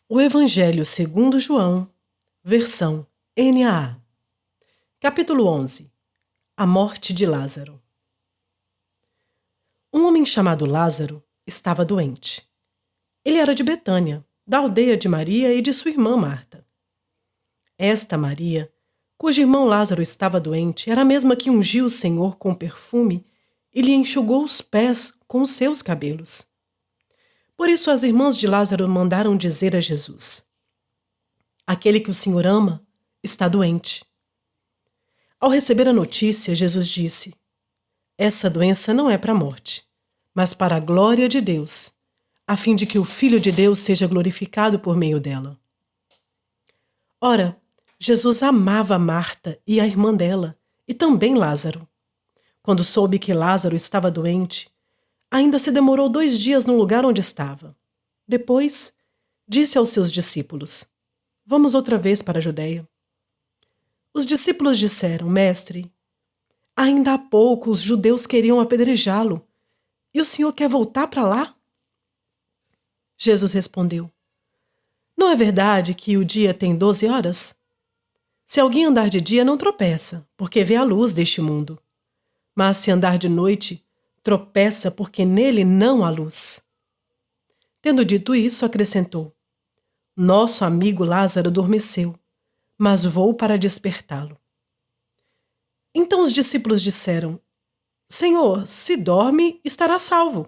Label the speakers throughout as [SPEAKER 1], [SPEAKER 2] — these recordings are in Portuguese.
[SPEAKER 1] O Evangelho segundo João, versão NAA. Capítulo 11. A morte de Lázaro. Um homem chamado Lázaro estava doente. Ele era de Betânia, da aldeia de Maria e de sua irmã Marta. Esta Maria, cujo irmão Lázaro estava doente, era a mesma que ungiu o Senhor com perfume e lhe enxugou os pés com os seus cabelos. Por isso as irmãs de Lázaro mandaram dizer a Jesus: aquele que o Senhor ama está doente. Ao receber a notícia, Jesus disse: essa doença não é para a morte, mas para a glória de Deus, a fim de que o Filho de Deus seja glorificado por meio dela. Ora, Jesus amava Marta e a irmã dela, e também Lázaro. Quando soube que Lázaro estava doente, ainda se demorou 2 dias no lugar onde estava. Depois, disse aos seus discípulos: vamos outra vez para a Judeia. Os discípulos disseram: Mestre, ainda há pouco os judeus queriam apedrejá-lo, e o Senhor quer voltar para lá? Jesus respondeu: não é verdade que o dia tem 12 horas? Se alguém andar de dia, não tropeça, porque vê a luz deste mundo. Mas se andar de noite, tropeça, porque nele não há luz. Tendo dito isso, acrescentou: nosso amigo Lázaro adormeceu, mas vou para despertá-lo. Então os discípulos disseram: Senhor, se dorme, estará salvo.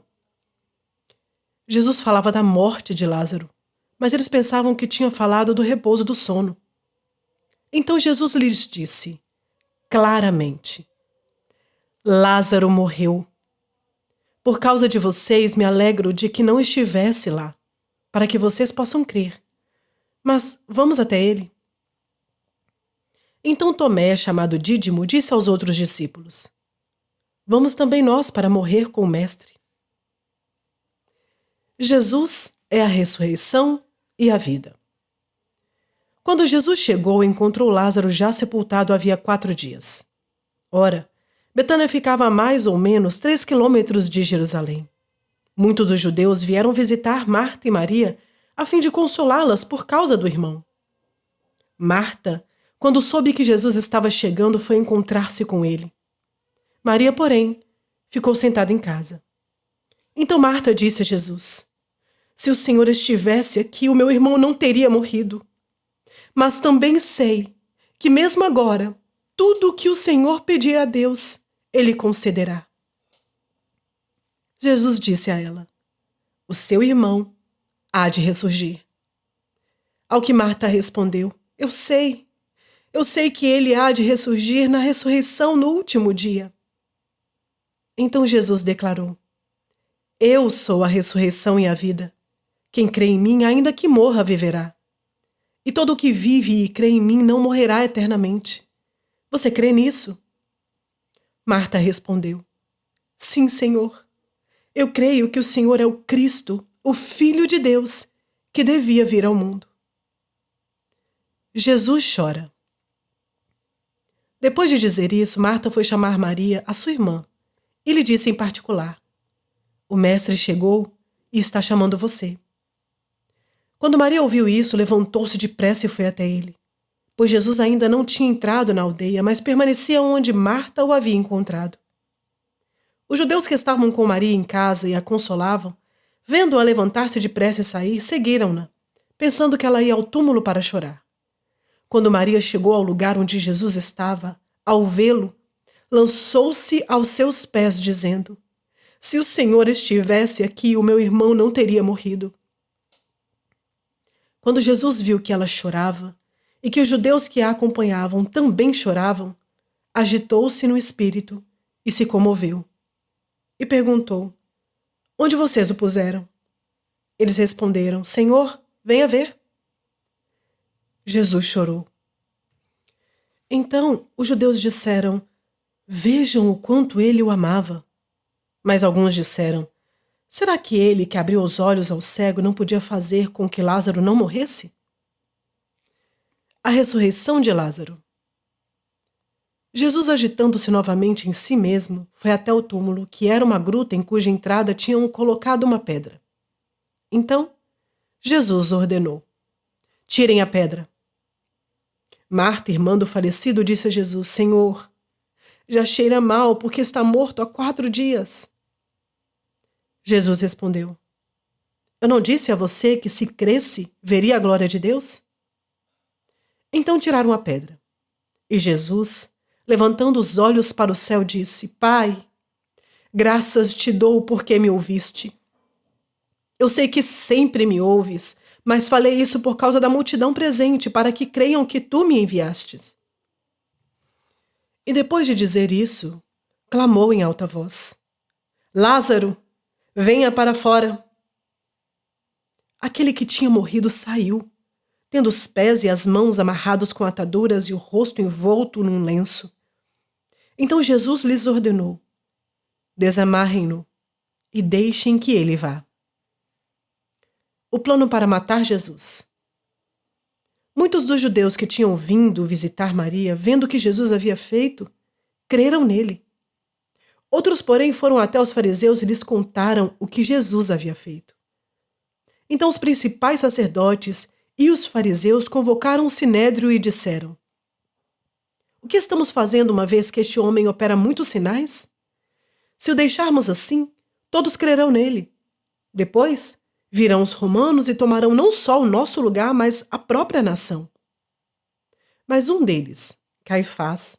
[SPEAKER 1] Jesus falava da morte de Lázaro, mas eles pensavam que tinha falado do repouso do sono. Então Jesus lhes disse claramente: Lázaro morreu. Por causa de vocês, me alegro de que não estivesse lá, para que vocês possam crer. Mas vamos até ele. Então Tomé, chamado Dídimo, disse aos outros discípulos: vamos também nós para morrer com o Mestre. Jesus é a ressurreição e a vida. Quando Jesus chegou, encontrou Lázaro já sepultado havia 4 dias. Ora, Betânia ficava a mais ou menos 3 quilômetros de Jerusalém. Muitos dos judeus vieram visitar Marta e Maria a fim de consolá-las por causa do irmão. Marta, quando soube que Jesus estava chegando, foi encontrar-se com ele. Maria, porém, ficou sentada em casa. Então Marta disse a Jesus: se o Senhor estivesse aqui, o meu irmão não teria morrido. Mas também sei que mesmo agora, tudo o que o Senhor pedir a Deus, Ele concederá. Jesus disse a ela: o seu irmão há de ressurgir. Ao que Marta respondeu: eu sei que ele há de ressurgir na ressurreição no último dia. Então Jesus declarou: eu sou a ressurreição e a vida. Quem crê em mim, ainda que morra, viverá. E todo o que vive e crê em mim não morrerá eternamente. Você crê nisso? Marta respondeu: sim, Senhor. Eu creio que o Senhor é o Cristo, o Filho de Deus, que devia vir ao mundo. Jesus chora. Depois de dizer isso, Marta foi chamar Maria, a sua irmã, e lhe disse em particular: o Mestre chegou e está chamando você. Quando Maria ouviu isso, levantou-se depressa e foi até ele, pois Jesus ainda não tinha entrado na aldeia, mas permanecia onde Marta o havia encontrado. Os judeus que estavam com Maria em casa e a consolavam, vendo-a levantar-se depressa e sair, seguiram-na, pensando que ela ia ao túmulo para chorar. Quando Maria chegou ao lugar onde Jesus estava, ao vê-lo, lançou-se aos seus pés, dizendo: se o Senhor estivesse aqui, o meu irmão não teria morrido. Quando Jesus viu que ela chorava e que os judeus que a acompanhavam também choravam, agitou-se no espírito e se comoveu. E perguntou: onde vocês o puseram? Eles responderam: Senhor, venha ver. Jesus chorou. Então os judeus disseram: vejam o quanto ele o amava. Mas alguns disseram: será que ele, que abriu os olhos ao cego, não podia fazer com que Lázaro não morresse? A ressurreição de Lázaro. Jesus, agitando-se novamente em si mesmo, foi até o túmulo, que era uma gruta em cuja entrada tinham colocado uma pedra. Então, Jesus ordenou: Tirem a pedra. Marta, irmã do falecido, disse a Jesus: Senhor, já cheira mal porque está morto há 4 dias. Jesus respondeu: Eu não disse a você que se cresce, veria a glória de Deus? Então tiraram a pedra. E Jesus, levantando os olhos para o céu, disse: Pai, graças te dou porque me ouviste. Eu sei que sempre me ouves, mas falei isso por causa da multidão presente, para que creiam que tu me enviastes. E depois de dizer isso, clamou em alta voz: Lázaro, venha para fora. Aquele que tinha morrido saiu, tendo os pés e as mãos amarrados com ataduras e o rosto envolto num lenço. Então Jesus lhes ordenou: Desamarrem-no e deixem que ele vá. O plano para matar Jesus. Muitos dos judeus que tinham vindo visitar Maria, vendo o que Jesus havia feito, creram nele. Outros, porém, foram até os fariseus e lhes contaram o que Jesus havia feito. Então os principais sacerdotes e os fariseus convocaram o sinédrio e disseram: O que estamos fazendo uma vez que este homem opera muitos sinais? Se o deixarmos assim, todos crerão nele. Depois, virão os romanos e tomarão não só o nosso lugar, mas a própria nação. Mas um deles, Caifás,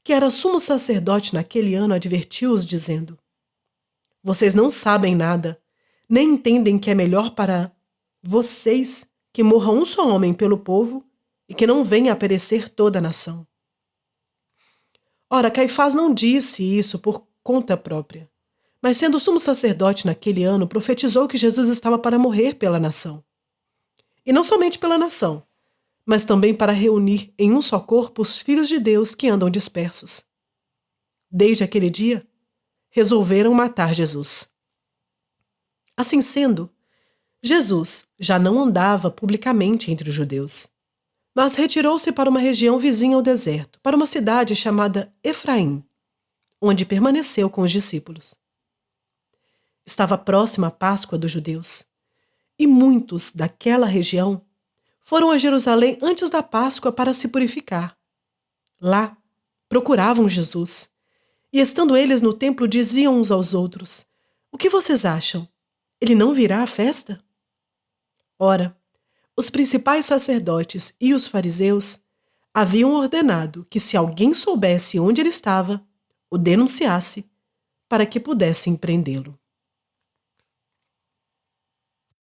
[SPEAKER 1] que era sumo sacerdote naquele ano, advertiu-os, dizendo: Vocês não sabem nada, nem entendem que é melhor para vocês que morra um só homem pelo povo e que não venha a perecer toda a nação. Ora, Caifás não disse isso por conta própria, mas sendo sumo sacerdote naquele ano, profetizou que Jesus estava para morrer pela nação. E não somente pela nação, mas também para reunir em um só corpo os filhos de Deus que andam dispersos. Desde aquele dia, resolveram matar Jesus. Assim sendo, Jesus já não andava publicamente entre os judeus, mas retirou-se para uma região vizinha ao deserto, para uma cidade chamada Efraim, onde permaneceu com os discípulos. Estava próxima a Páscoa dos judeus, e muitos daquela região foram a Jerusalém antes da Páscoa para se purificar. Lá, procuravam Jesus, e estando eles no templo, diziam uns aos outros: O que vocês acham? Ele não virá à festa? Ora, os principais sacerdotes e os fariseus haviam ordenado que, se alguém soubesse onde ele estava, o denunciasse, para que pudessem prendê-lo.